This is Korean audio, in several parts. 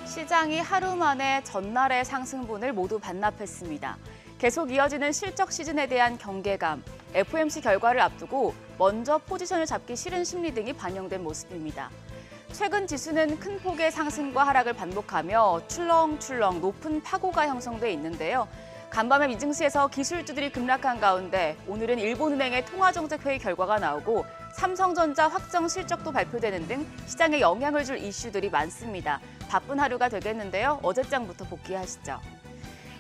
시장이 하루 만에 전날의 상승분을 모두 반납했습니다. 계속 이어지는 실적 시즌에 대한 경계감, FOMC 결과를 앞두고 먼저 포지션을 잡기 싫은 심리 등이 반영된 모습입니다. 최근 지수는 큰 폭의 상승과 하락을 반복하며 출렁출렁 높은 파고가 형성돼 있는데요. 간밤에 미증시에서 기술주들이 급락한 가운데 오늘은 일본은행의 통화정책회의 결과가 나오고 삼성전자 확정 실적도 발표되는 등 시장에 영향을 줄 이슈들이 많습니다. 바쁜 하루가 되겠는데요. 어제장부터 복귀하시죠.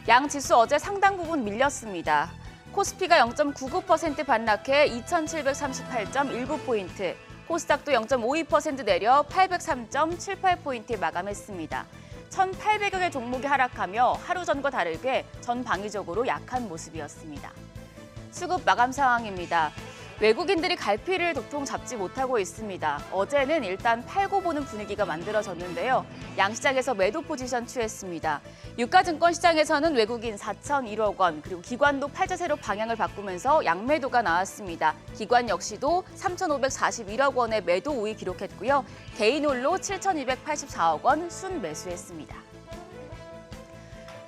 양 지수 어제 상당 부분 밀렸습니다. 코스피가 0.99% 반락해 2738.19포인트, 코스닥도 0.52% 내려 803.78포인트에 마감했습니다. 1,800여 개 종목이 하락하며 하루 전과 다르게 전방위적으로 약한 모습이었습니다. 수급 마감 상황입니다. 외국인들이 갈피를 도통 잡지 못하고 있습니다. 어제는 일단 팔고 보는 분위기가 만들어졌는데요. 양시장에서 매도 포지션 취했습니다. 유가증권 시장에서는 외국인 4,001억 원, 그리고 기관도 팔자세로 방향을 바꾸면서 양매도가 나왔습니다. 기관 역시도 3,541억 원의 매도 우위 기록했고요. 개인 홀로 7,284억 원 순매수했습니다.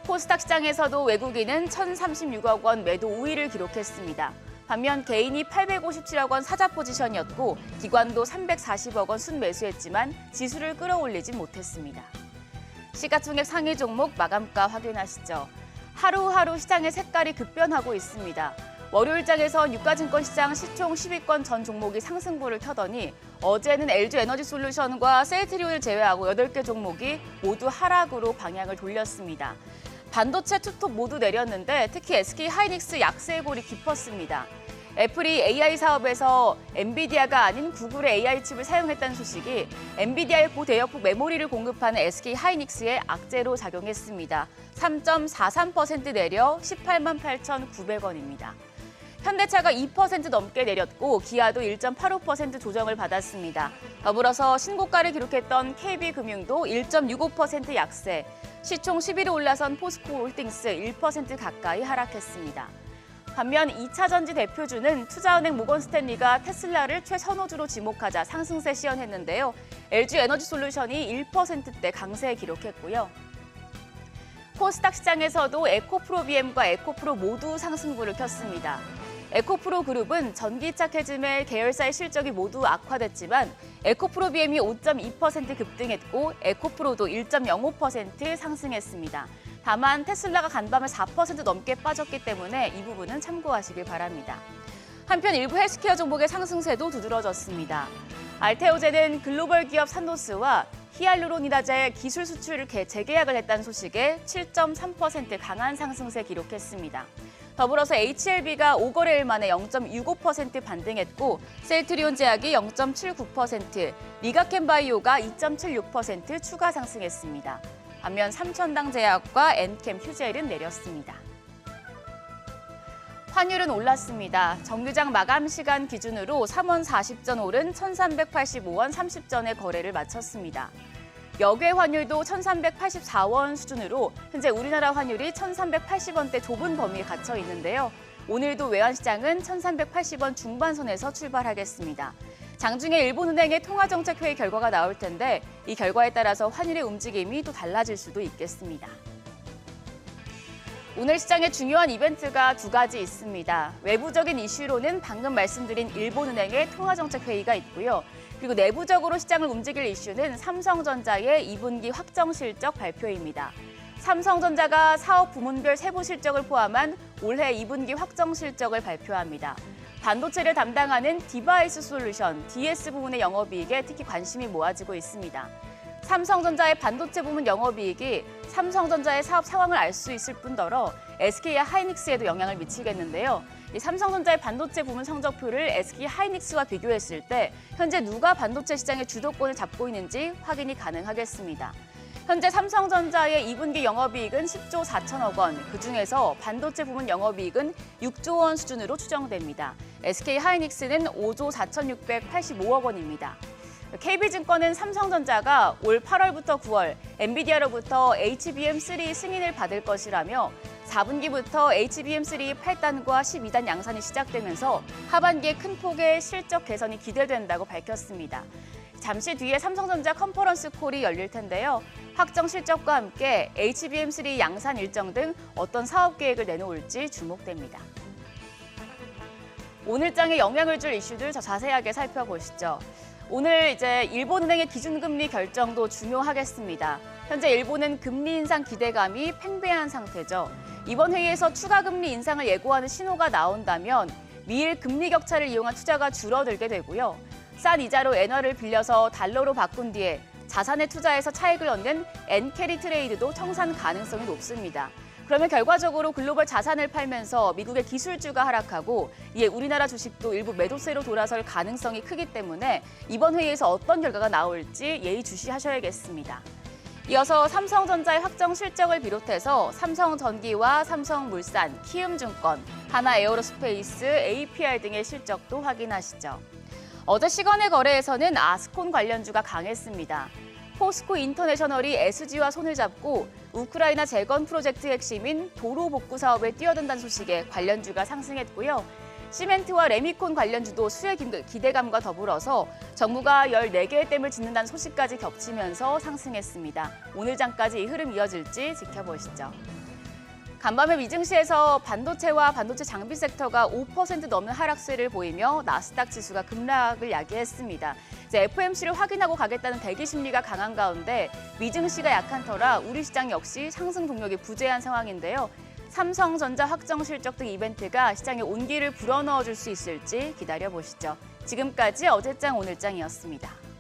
코스닥 시장에서도 외국인은 1,036억 원 매도 우위를 기록했습니다. 반면 개인이 857억 원 사자 포지션이었고 기관도 340억 원 순매수했지만 지수를 끌어올리지 못했습니다. 시가총액 상위 종목 마감가 확인하시죠. 하루하루 시장의 색깔이 급변하고 있습니다. 월요일장에선 유가증권 시장 시총 10위권 전 종목이 상승부를 켜더니 어제는 LG에너지솔루션과 셀트리온을 제외하고 8개 종목이 모두 하락으로 방향을 돌렸습니다. 반도체 투톱 모두 내렸는데 특히 SK하이닉스 약세의 골이 깊었습니다. 애플이 AI 사업에서 엔비디아가 아닌 구글의 AI 칩을 사용했다는 소식이 엔비디아의 고대역폭 메모리를 공급하는 SK하이닉스에 악재로 작용했습니다. 3.43% 내려 18만 8,900원입니다. 현대차가 2% 넘게 내렸고 기아도 1.85% 조정을 받았습니다. 더불어서 신고가를 기록했던 KB금융도 1.65% 약세, 시총 10위로 올라선 포스코홀딩스 1% 가까이 하락했습니다. 반면 2차 전지 대표주는 투자은행 모건스탠리가 테슬라를 최선호주로 지목하자 상승세 시연했는데요. LG에너지솔루션이 1%대 강세 기록했고요. 코스닥 시장에서도 에코프로비엠과 에코프로 모두 상승부를 켰습니다. 에코프로 그룹은 전기차 캐즈멜 계열사의 실적이 모두 악화됐지만 에코프로비엠이 5.2% 급등했고 에코프로도 1.05% 상승했습니다. 다만 테슬라가 간밤에 4% 넘게 빠졌기 때문에 이 부분은 참고하시길 바랍니다. 한편 일부 헬스케어 종목의 상승세도 두드러졌습니다. 알테오제는 글로벌 기업 산도스와 히알루론이다제 기술 수출을 재계약을 했다는 소식에 7.3% 강한 상승세 기록했습니다. 더불어서 HLB가 5거래일 만에 0.65% 반등했고 셀트리온 제약이 0.79%, 리가캠바이오가 2.76% 추가 상승했습니다. 반면 삼천당 제약과 엔캠 휴젤은 내렸습니다. 환율은 올랐습니다. 정유장 마감 시간 기준으로 3원 40전 오른 1,385원 30전에 거래를 마쳤습니다. 역외 환율도 1,384원 수준으로 현재 우리나라 환율이 1,380원대 좁은 범위에 갇혀 있는데요. 오늘도 외환시장은 1,380원 중반선에서 출발하겠습니다. 장중에 일본은행의 통화정책회의 결과가 나올 텐데 이 결과에 따라서 환율의 움직임이 또 달라질 수도 있겠습니다. 오늘 시장에 중요한 이벤트가 두 가지 있습니다. 외부적인 이슈로는 방금 말씀드린 일본은행의 통화정책회의가 있고요. 그리고 내부적으로 시장을 움직일 이슈는 삼성전자의 2분기 확정 실적 발표입니다. 삼성전자가 사업 부문별 세부 실적을 포함한 올해 2분기 확정 실적을 발표합니다. 반도체를 담당하는 디바이스 솔루션, DS 부문의 영업이익에 특히 관심이 모아지고 있습니다. 삼성전자의 반도체 부문 영업이익이 삼성전자의 사업 상황을 알 수 있을 뿐더러 SK와 하이닉스에도 영향을 미치겠는데요. 이 삼성전자의 반도체 부문 성적표를 SK하이닉스와 비교했을 때 현재 누가 반도체 시장의 주도권을 잡고 있는지 확인이 가능하겠습니다. 현재 삼성전자의 2분기 영업이익은 10조 4천억 원, 그중에서 반도체 부문 영업이익은 6조 원 수준으로 추정됩니다. SK하이닉스는 5조 4,685억 원입니다. KB증권은 삼성전자가 올 8월부터 9월 엔비디아로부터 HBM3 승인을 받을 것이라며 4분기부터 HBM3 8단과 12단 양산이 시작되면서 하반기에 큰 폭의 실적 개선이 기대된다고 밝혔습니다. 잠시 뒤에 삼성전자 컨퍼런스 콜이 열릴 텐데요. 확정 실적과 함께 HBM3 양산 일정 등 어떤 사업 계획을 내놓을지 주목됩니다. 오늘장에 영향을 줄 이슈들 더 자세하게 살펴보시죠. 오늘 일본은행의 기준금리 결정도 중요하겠습니다. 현재 일본은 금리 인상 기대감이 팽배한 상태죠. 이번 회의에서 추가 금리 인상을 예고하는 신호가 나온다면 미일 금리 격차를 이용한 투자가 줄어들게 되고요. 싼 이자로 엔화를 빌려서 달러로 바꾼 뒤에 자산에 투자해서 차익을 얻는 엔캐리 트레이드도 청산 가능성이 높습니다. 그러면 결과적으로 글로벌 자산을 팔면서 미국의 기술주가 하락하고 이에 우리나라 주식도 일부 매도세로 돌아설 가능성이 크기 때문에 이번 회의에서 어떤 결과가 나올지 예의주시하셔야겠습니다. 이어서 삼성전자의 확정 실적을 비롯해서 삼성전기와 삼성물산, 키움증권, 하나에어로스페이스, APR 등의 실적도 확인하시죠. 어제 시간의 거래에서는 아스콘 관련주가 강했습니다. 포스코 인터내셔널이 SG와 손을 잡고 우크라이나 재건 프로젝트 핵심인 도로 복구 사업에 뛰어든다는 소식에 관련주가 상승했고요. 시멘트와 레미콘 관련주도 수혜 기대감과 더불어서 정부가 14개의 댐을 짓는다는 소식까지 겹치면서 상승했습니다. 오늘 장까지 이 흐름 이어질지 지켜보시죠. 간밤에 미증시에서 반도체와 반도체 장비 섹터가 5% 넘는 하락세를 보이며 나스닥 지수가 급락을 야기했습니다. FOMC를 확인하고 가겠다는 대기 심리가 강한 가운데 미증시가 약한 터라 우리 시장 역시 상승 동력이 부재한 상황인데요. 삼성전자 확정 실적 등 이벤트가 시장에 온기를 불어넣어줄 수 있을지 기다려보시죠. 지금까지 어제장 오늘장이었습니다.